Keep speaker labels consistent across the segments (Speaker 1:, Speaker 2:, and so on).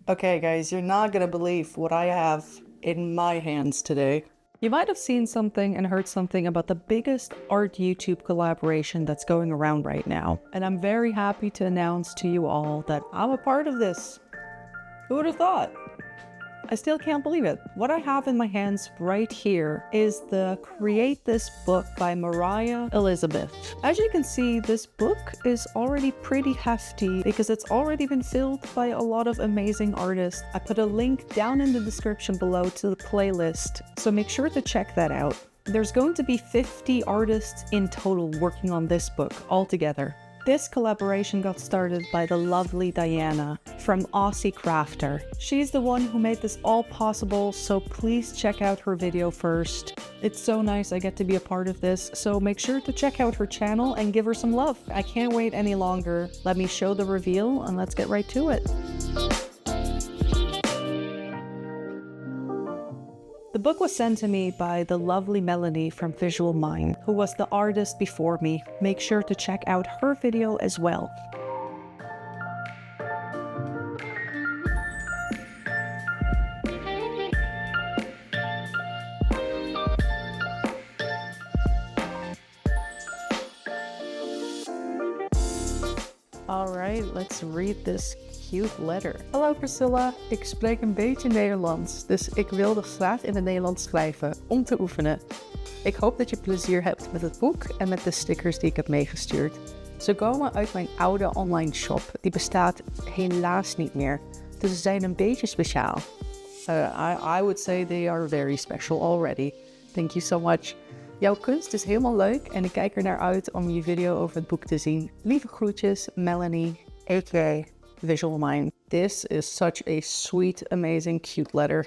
Speaker 1: Okay guys, you're not gonna believe what I have in my hands today. You might have seen something and heard something about the biggest art YouTube collaboration that's going around right now. And I'm very happy to announce to you all that I'm a part of this. Who would have thought? I still can't believe it. What I have in my hands right here is the Create This Book by Moriah Elizabeth. As you can see, this book is already pretty hefty because it's already been filled by a lot of amazing artists. I put a link down in the description below to the playlist, so make sure to check that out. There's going to be 50 artists in total working on this book altogether. This collaboration got started by the lovely Diana from Aussie Crafter. She's the one who made this all possible, so please check out her video first. It's so nice I get to be a part of this, so make sure to check out her channel and give her some love. I can't wait any longer. Let me show the reveal and let's get right to it. The book was sent to me by the lovely Melanie from Visual Mind, who was the artist before me. Make sure to check out her video as well. Alright, let's read this cute letter. Hallo Priscilla, ik spreek een beetje Nederlands, dus ik wilde graag in het Nederlands schrijven, om te oefenen. Ik hoop dat je plezier hebt met het boek en met de stickers die ik heb meegestuurd. Ze komen uit mijn oude online shop, die bestaat helaas niet meer, dus ze zijn een beetje speciaal. I would say they are very special already. Thank you so much. Jouw kunst is helemaal leuk en ik kijk er naar uit om je video over het boek te zien. Lieve groetjes, Melanie, aka Visual Mind. This is such a sweet, amazing, cute letter.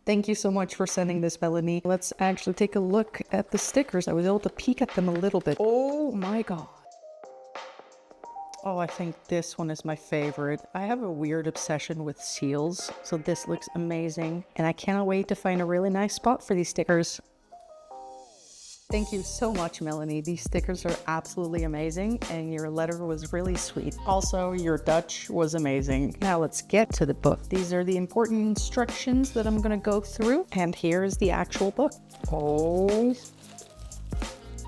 Speaker 1: Thank you so much for sending this, Melanie. Let's actually take a look at the stickers. I was able to peek at them a little bit. Oh my god. Oh, I think this one is my favorite. I have a weird obsession with seals, so this looks amazing. And I cannot wait to find a really nice spot for these stickers. Thank you so much, Melanie. These stickers are absolutely amazing and your letter was really sweet. Also, your Dutch was amazing. Now let's get to the book. These are the important instructions that I'm gonna go through, and here is the actual book. Oh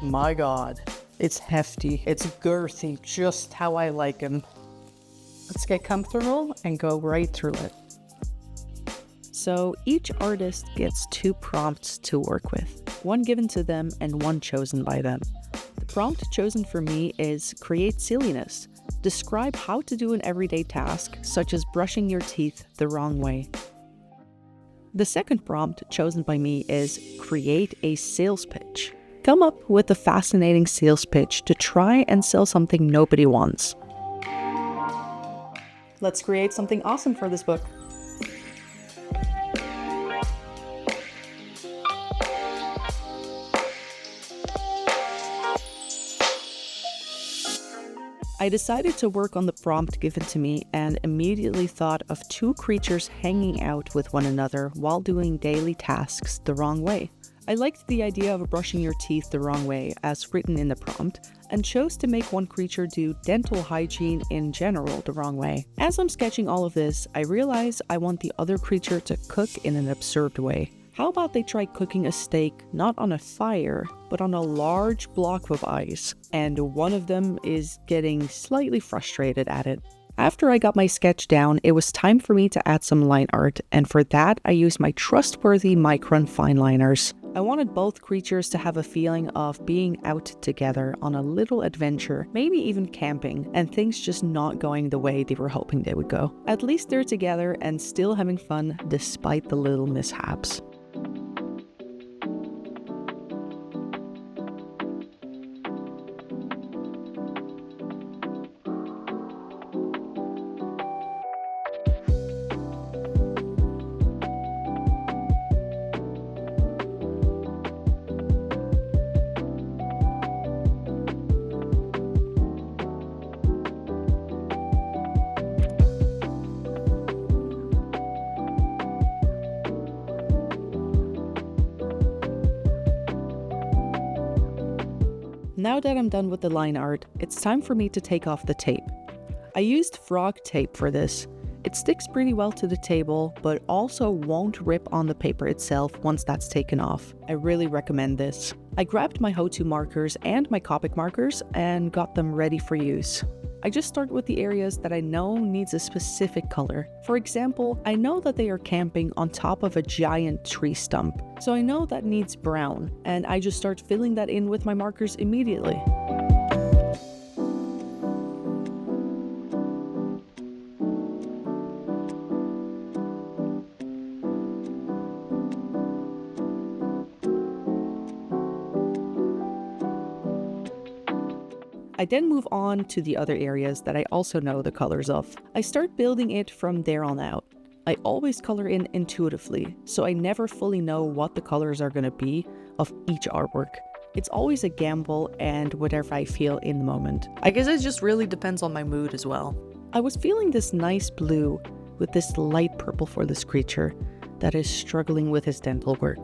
Speaker 1: my god. It's hefty, it's girthy, just how I like them. Let's get comfortable and go right through it. So each artist gets 2 prompts to work with, one given to them and one chosen by them. The prompt chosen for me is create silliness. Describe how to do an everyday task, such as brushing your teeth the wrong way. The second prompt chosen by me is create a sales pitch. Come up with a fascinating sales pitch to try and sell something nobody wants. Let's create something awesome for this book. I decided to work on the prompt given to me and immediately thought of 2 creatures hanging out with one another while doing daily tasks the wrong way. I liked the idea of brushing your teeth the wrong way as written in the prompt and chose to make one creature do dental hygiene in general the wrong way. As I'm sketching all of this, I realize I want the other creature to cook in an absurd way. How about they try cooking a steak not on a fire, but on a large block of ice, and one of them is getting slightly frustrated at it. After I got my sketch down, it was time for me to add some line art, and for that I used my trustworthy Micron fine liners. I wanted both creatures to have a feeling of being out together on a little adventure, maybe even camping, and things just not going the way they were hoping they would go. At least they're together and still having fun despite the little mishaps. Now that I'm done with the line art, it's time for me to take off the tape. I used frog tape for this. It sticks pretty well to the table, but also won't rip on the paper itself once that's taken off. I really recommend this. I grabbed my hotu markers and my Copic markers and got them ready for use. I just start with the areas that I know needs a specific color. For example, I know that they are camping on top of a giant tree stump, so I know that needs brown, and I just start filling that in with my markers immediately. I then move on to the other areas that I also know the colors of. I start building it from there on out. I always color in intuitively, so I never fully know what the colors are going to be of each artwork. It's always a gamble and whatever I feel in the moment. I guess it just really depends on my mood as well. I was feeling this nice blue with this light purple for this creature that is struggling with his dental work.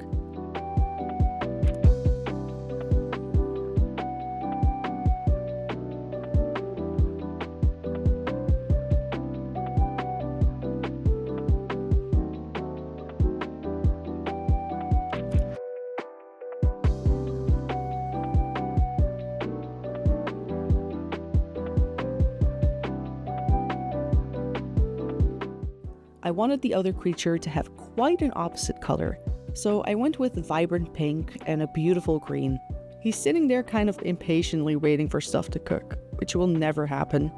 Speaker 1: I wanted the other creature to have quite an opposite color, so I went with vibrant pink and a beautiful green. He's sitting there kind of impatiently waiting for stuff to cook, which will never happen.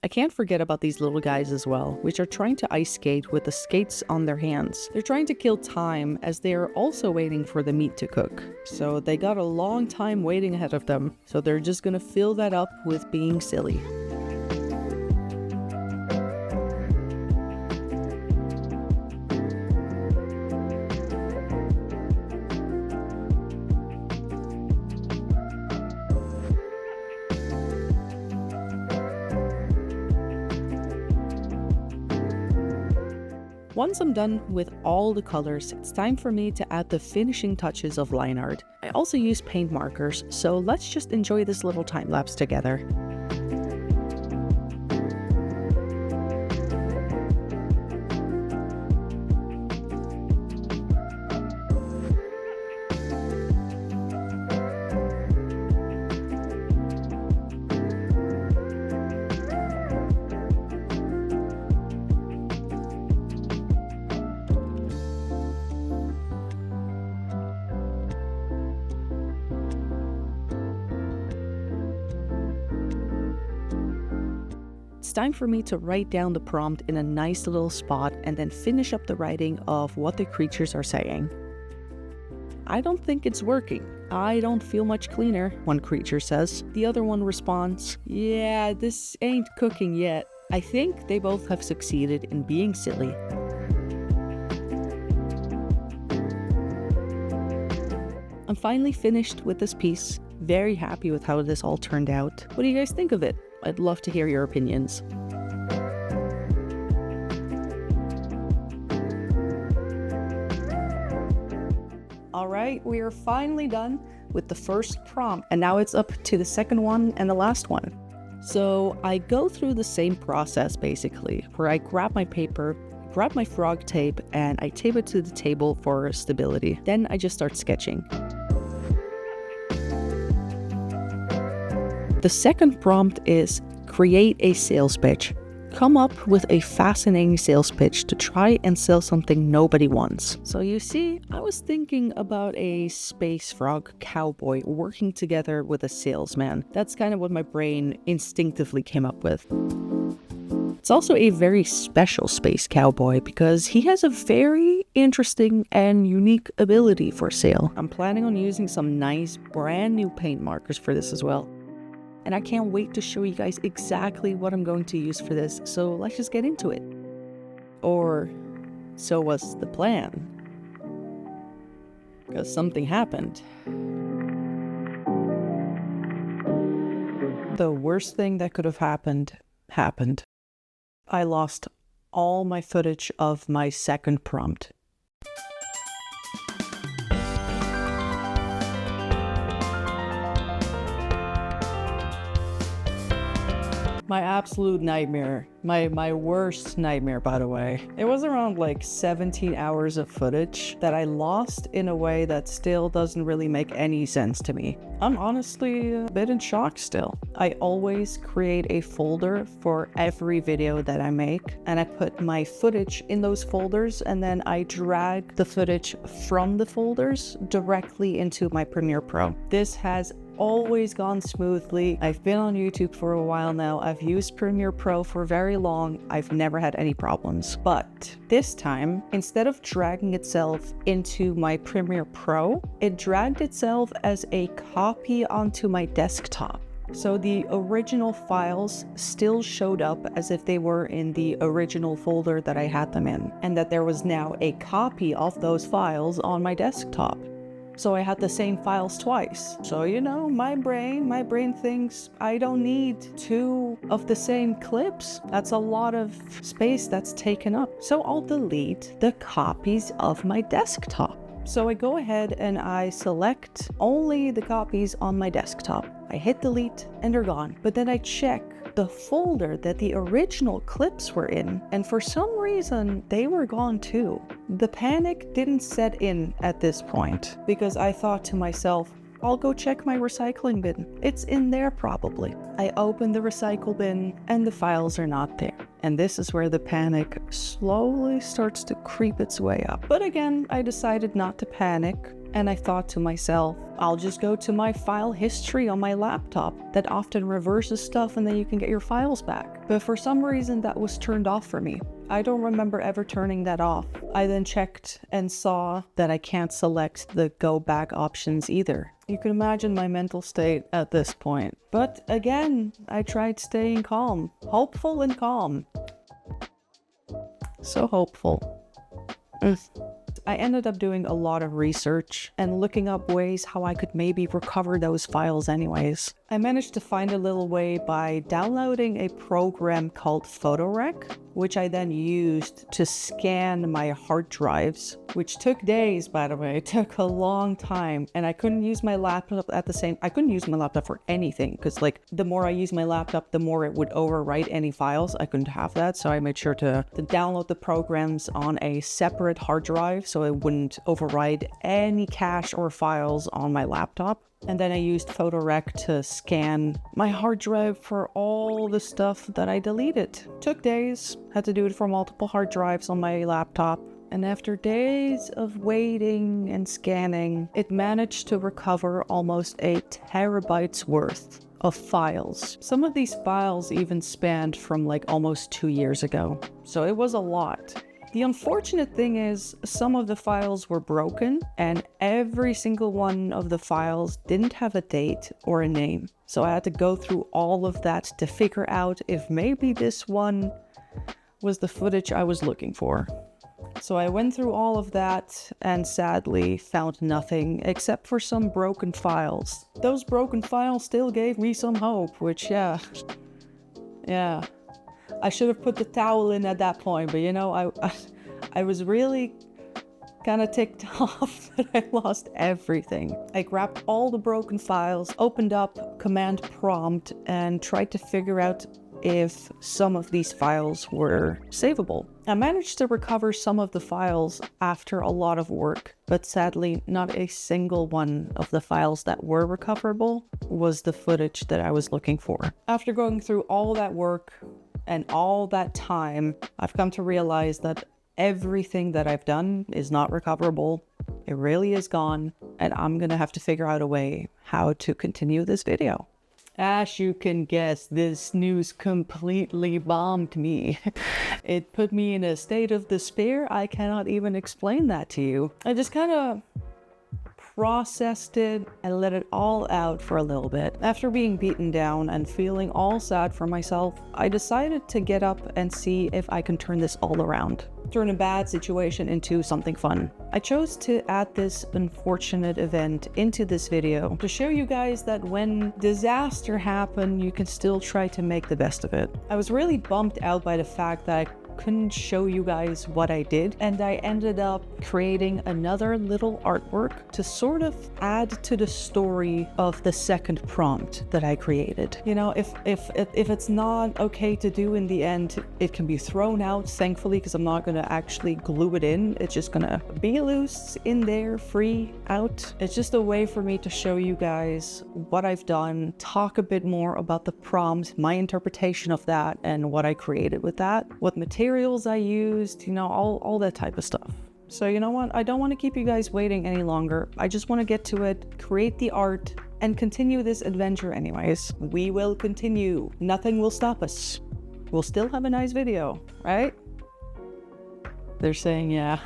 Speaker 1: I can't forget about these little guys as well, which are trying to ice skate with the skates on their hands. They're trying to kill time as they are also waiting for the meat to cook. So they got a long time waiting ahead of them, so they're just gonna fill that up with being silly. Once I'm done with all the colors, it's time for me to add the finishing touches of line art. I also use paint markers, so let's just enjoy this little time lapse together. It's time for me to write down the prompt in a nice little spot and then finish up the writing of what the creatures are saying. I don't think it's working. I don't feel much cleaner, one creature says. The other one responds, yeah, this ain't cooking yet. I think they both have succeeded in being silly. I'm finally finished with this piece. Very happy with how this all turned out. What do you guys think of it? I'd love to hear your opinions. Alright, we are finally done with the first prompt, and now it's up to the second one and the last one. So I go through the same process basically, where I grab my paper, grab my frog tape, and I tape it to the table for stability. Then I just start sketching. The second prompt is create a sales pitch. Come up with a fascinating sales pitch to try and sell something nobody wants. So you see, I was thinking about a space frog cowboy working together with a salesman. That's kind of what my brain instinctively came up with. It's also a very special space cowboy because he has a very interesting and unique ability for sale. I'm planning on using some nice brand new paint markers for this as well. And I can't wait to show you guys exactly what I'm going to use for this, so let's just get into it. Or so was the plan. Because something happened. The worst thing that could have happened, happened. I lost all my footage of my second prompt. My absolute nightmare. My worst nightmare, by the way. It was around like 17 hours of footage that I lost in a way that still doesn't really make any sense to me. I'm honestly a bit in shock still. I always create a folder for every video that I make, and I put my footage in those folders, and then I drag the footage from the folders directly into my Premiere Pro. This has always gone smoothly. I've been on YouTube for a while now. I've used Premiere Pro for very long. I've never had any problems. But this time, instead of dragging itself into my Premiere Pro, it dragged itself as a copy onto my desktop. So the original files still showed up as if they were in the original folder that I had them in, and that there was now a copy of those files on my desktop. So I had the same files twice. So, you know, my brain thinks I don't need two of the same clips. That's a lot of space that's taken up. So I'll delete the copies of my desktop. So I go ahead and I select only the copies on my desktop. I hit delete and they're gone. But then I check the folder that the original clips were in, and for some reason they were gone too. The panic didn't set in at this point because I thought to myself, I'll go check my recycling bin. It's in there probably. I open the recycle bin and the files are not there. And this is where the panic slowly starts to creep its way up. But again, I decided not to panic. And I thought to myself, I'll just go to my file history on my laptop that often reverses stuff and then you can get your files back. But for some reason that was turned off for me. I don't remember ever turning that off. I then checked and saw that I can't select the go back options either. You can imagine my mental state at this point. But again, I tried staying calm, hopeful and calm. So hopeful. I ended up doing a lot of research and looking up ways how I could maybe recover those files anyways. I managed to find a little way by downloading a program called PhotoRec, which I then used to scan my hard drives, which took days, by the way. It took a long time, and I couldn't use my laptop I couldn't use my laptop for anything, because like the more I used my laptop, the more it would overwrite any files. I couldn't have that, so I made sure to download the programs on a separate hard drive so it wouldn't override any cache or files on my laptop. And then I used PhotoRec to scan my hard drive for all the stuff that I deleted. Took days, had to do it for multiple hard drives on my laptop. And after days of waiting and scanning, it managed to recover almost 1 terabyte's worth of files. Some of these files even spanned from like almost 2 years ago. So it was a lot. The unfortunate thing is some of the files were broken and every single one of the files didn't have a date or a name. So I had to go through all of that to figure out if maybe this one was the footage I was looking for. So I went through all of that and sadly found nothing except for some broken files. Those broken files still gave me some hope, which yeah. I should have put the towel in at that point, but you know, I was really kind of ticked off that I lost everything. I grabbed all the broken files, opened up command prompt, and tried to figure out if some of these files were savable. I managed to recover some of the files after a lot of work, but sadly not a single one of the files that were recoverable was the footage that I was looking for. After going through all that work and all that time, I've come to realize that everything that I've done is not recoverable. It really is gone, and I'm gonna have to figure out a way how to continue this video. As you can guess, this news completely bombed me. It put me in a state of despair. I cannot even explain that to you. I just kind of processed it and let it all out for a little bit. After being beaten down and feeling all sad for myself, I decided to get up and see if I can turn this all around. turn a bad situation into something fun. I chose to add this unfortunate event into this video to show you guys that when disaster happens, you can still try to make the best of it. I was really bummed out by the fact that I couldn't show you guys what I did, and I ended up creating another little artwork to sort of add to the story of the second prompt that I created. You know, if it's not okay to do in the end, it can be thrown out, thankfully, because I'm not gonna actually glue it in. It's just gonna be loose in there, free out. It's just a way for me to show you guys what I've done, talk a bit more about the prompt, my interpretation of that, and what I created with that, what materials I used, you know, all that type of stuff. So you know what, I don't want to keep you guys waiting any longer. I just want to get to it, create the art, and continue this adventure anyways. We will continue. Nothing will stop us. We'll still have a nice video, right? They're saying yeah.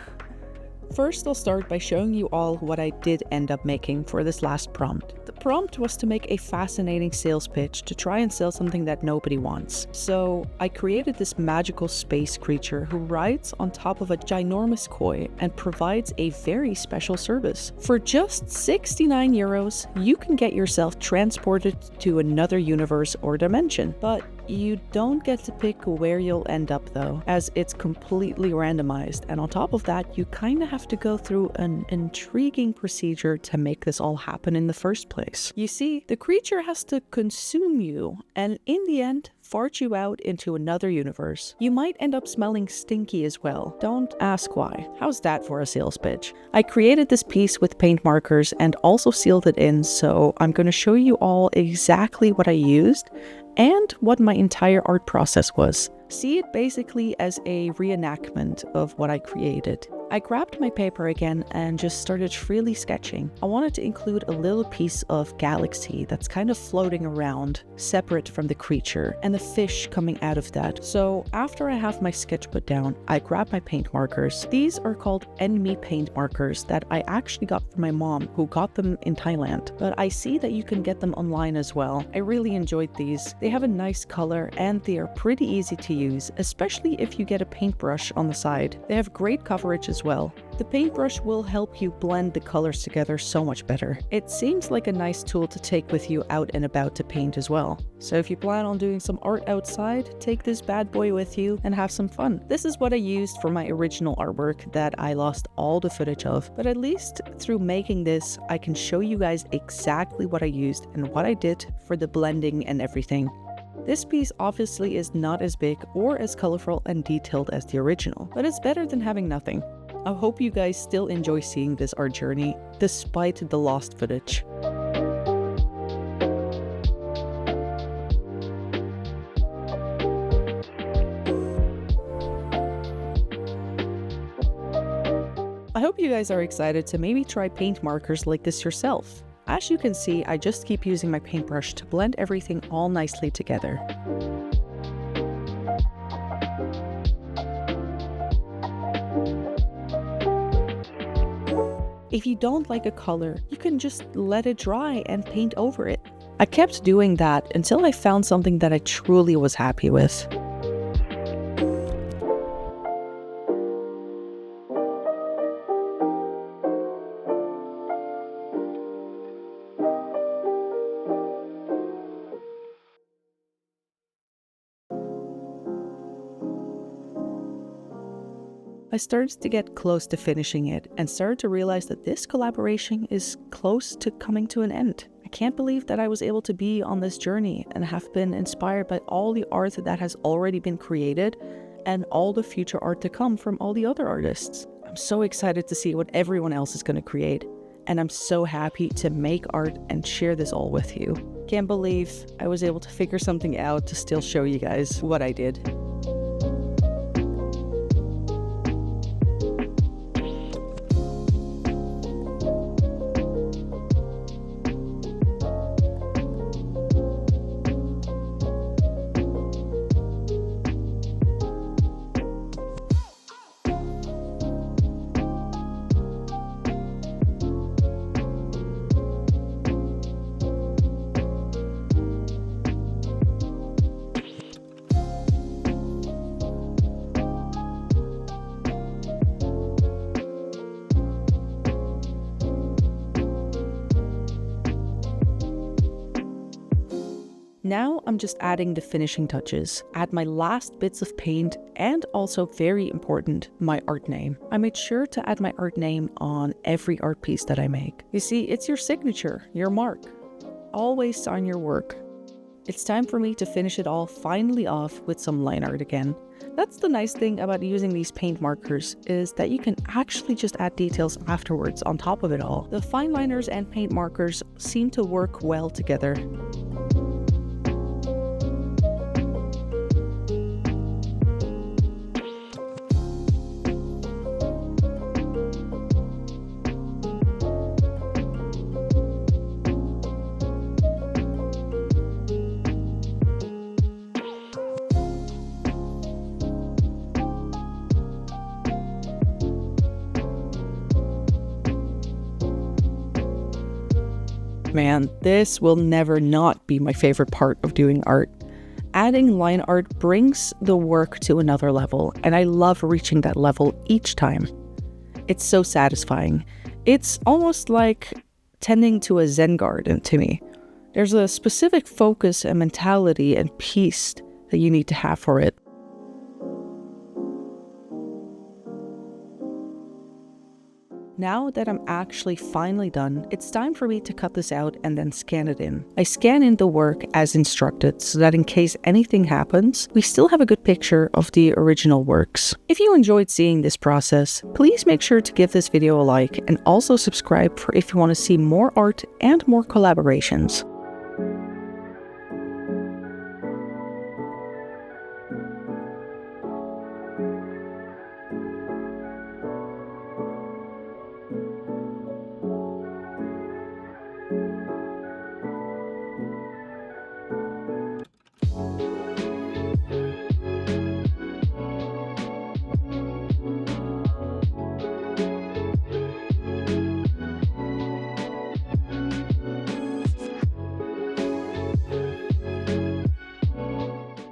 Speaker 1: First, I'll start by showing you all what I did end up making for this last prompt. The prompt was to make a fascinating sales pitch to try and sell something that nobody wants. So I created this magical space creature who rides on top of a ginormous koi and provides a very special service. For just 69 euros, you can get yourself transported to another universe or dimension. But you don't get to pick where you'll end up though, as it's completely randomized, and on top of that, you kind of have to go through an intriguing procedure to make this all happen in the first place. You see, the creature has to consume you, and in the end, fart you out into another universe. You might end up smelling stinky as well. Don't ask why. How's that for a sales pitch? I created this piece with paint markers and also sealed it in, so I'm going to show you all exactly what I used and what my entire art process was. See it basically as a reenactment of what I created. I grabbed my paper again and just started freely sketching. I wanted to include a little piece of galaxy that's kind of floating around, separate from the creature, and the fish coming out of that. So after I have my sketch put down, I grab my paint markers. These are called enmy paint markers that I actually got from my mom, who got them in Thailand. But I see that you can get them online as well. I really enjoyed these. They have a nice color and they are pretty easy to use, especially if you get a paintbrush on the side. They have great coverage as well. The paintbrush will help you blend the colors together so much better. It seems like a nice tool to take with you out and about to paint as well. So if you plan on doing some art outside, take this bad boy with you and have some fun. This is what I used for my original artwork that I lost all the footage of, but at least through making this, I can show you guys exactly what I used and what I did for the blending and everything. This piece obviously is not as big or as colorful and detailed as the original, but it's better than having nothing. I hope you guys still enjoy seeing this art journey, despite the lost footage. I hope you guys are excited to maybe try paint markers like this yourself. As you can see, I just keep using my paintbrush to blend everything all nicely together. If you don't like a color, you can just let it dry and paint over it. I kept doing that until I found something that I truly was happy with. I started to get close to finishing it and started to realize that this collaboration is close to coming to an end. I can't believe that I was able to be on this journey and have been inspired by all the art that has already been created and all the future art to come from all the other artists. I'm so excited to see what everyone else is going to create, and I'm so happy to make art and share this all with you. Can't believe I was able to figure something out to still show you guys what I did. Now I'm just adding the finishing touches, add my last bits of paint, and also very important, my art name. I made sure to add my art name on every art piece that I make. You see, it's your signature, your mark. Always sign your work. It's time for me to finish it all finally off with some line art again. That's the nice thing about using these paint markers, is that you can actually just add details afterwards on top of it all. The fine liners and paint markers seem to work well together. Man, this will never not be my favorite part of doing art. Adding line art brings the work to another level, and I love reaching that level each time. It's so satisfying. It's almost like tending to a Zen garden to me. There's a specific focus and mentality and peace that you need to have for it. Now that I'm actually finally done, it's time for me to cut this out and then scan it in. I scan in the work as instructed so that in case anything happens, we still have a good picture of the original works. If you enjoyed seeing this process, please make sure to give this video a like and also subscribe for if you want to see more art and more collaborations.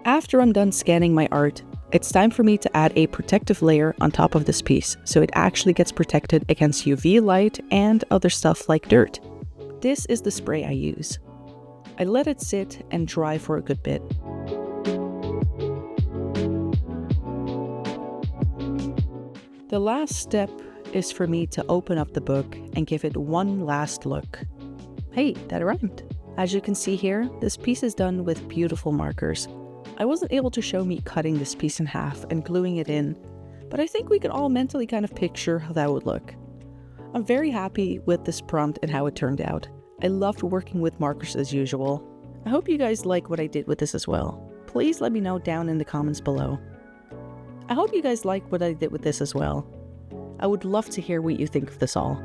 Speaker 1: After I'm done scanning my art, it's time for me to add a protective layer on top of this piece so it actually gets protected against UV light and other stuff like dirt. This is the spray I use. I let it sit and dry for a good bit. The last step is for me to open up the book and give it one last look. Hey, that rhymed. As you can see here, this piece is done with beautiful markers. I wasn't able to show me cutting this piece in half and gluing it in, but I think we can all mentally kind of picture how that would look. I'm very happy with this prompt and how it turned out. I loved working with markers as usual. I hope you guys like what I did with this as well. Please let me know down in the comments below. I hope you guys like what I did with this as well. I would love to hear what you think of this all.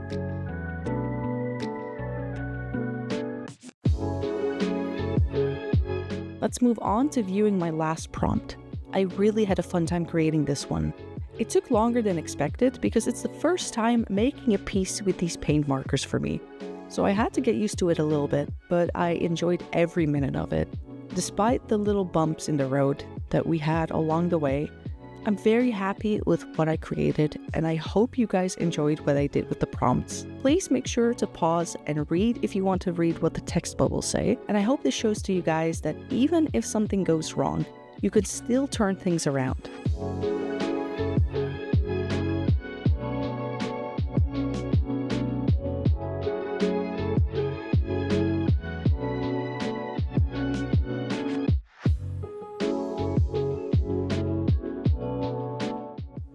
Speaker 1: Let's move on to viewing my last prompt. I really had a fun time creating this one. It took longer than expected because it's the first time making a piece with these paint markers for me. So I had to get used to it a little bit, but I enjoyed every minute of it. Despite the little bumps in the road that we had along the way, I'm very happy with what I created, and I hope you guys enjoyed what I did with the prompts. Please make sure to pause and read if you want to read what the text bubbles say, and I hope this shows to you guys that even if something goes wrong, you can still turn things around.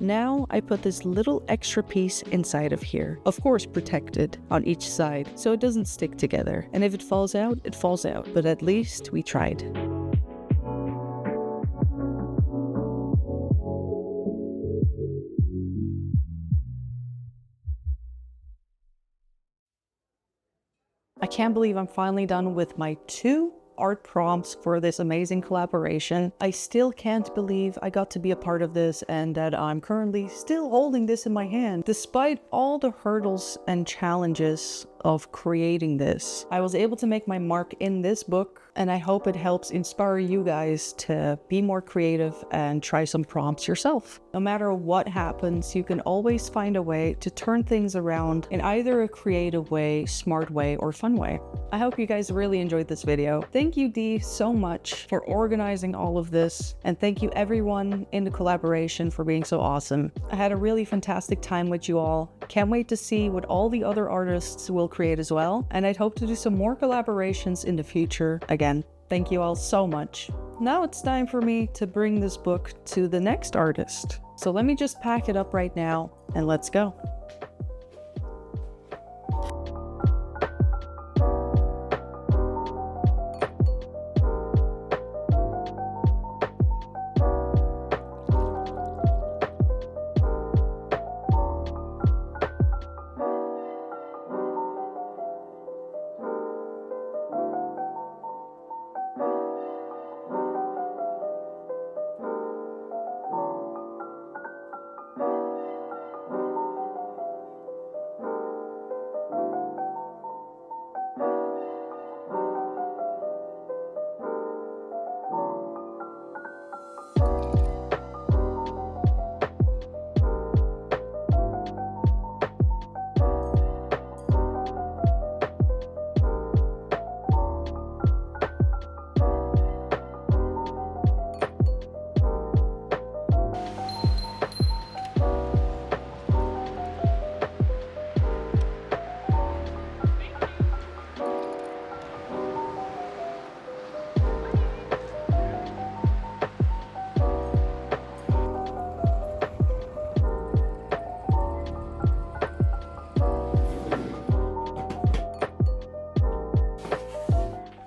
Speaker 1: Now I put this little extra piece inside of here, of course protected on each side so it doesn't stick together, and if it falls out, it falls out, but at least we tried. I can't believe I'm finally done with my 2 art prompts for this amazing collaboration. I still can't believe I got to be a part of this and that I'm currently still holding this in my hand. Despite all the hurdles and challenges of creating this, I was able to make my mark in this book and I hope it helps inspire you guys to be more creative and try some prompts yourself. No matter what happens, you can always find a way to turn things around in either a creative way, smart way, or fun way. I hope you guys really enjoyed this video. Thank you, Dee, so much for organizing all of this, and thank you everyone in the collaboration for being so awesome. I had a really fantastic time with you all. Can't wait to see what all the other artists will create as well, and I'd hope to do some more collaborations in the future again. Thank you all so much. Now it's time for me to bring this book to the next artist. So let me just pack it up right now and let's go.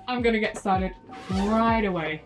Speaker 2: I'm gonna get started right away.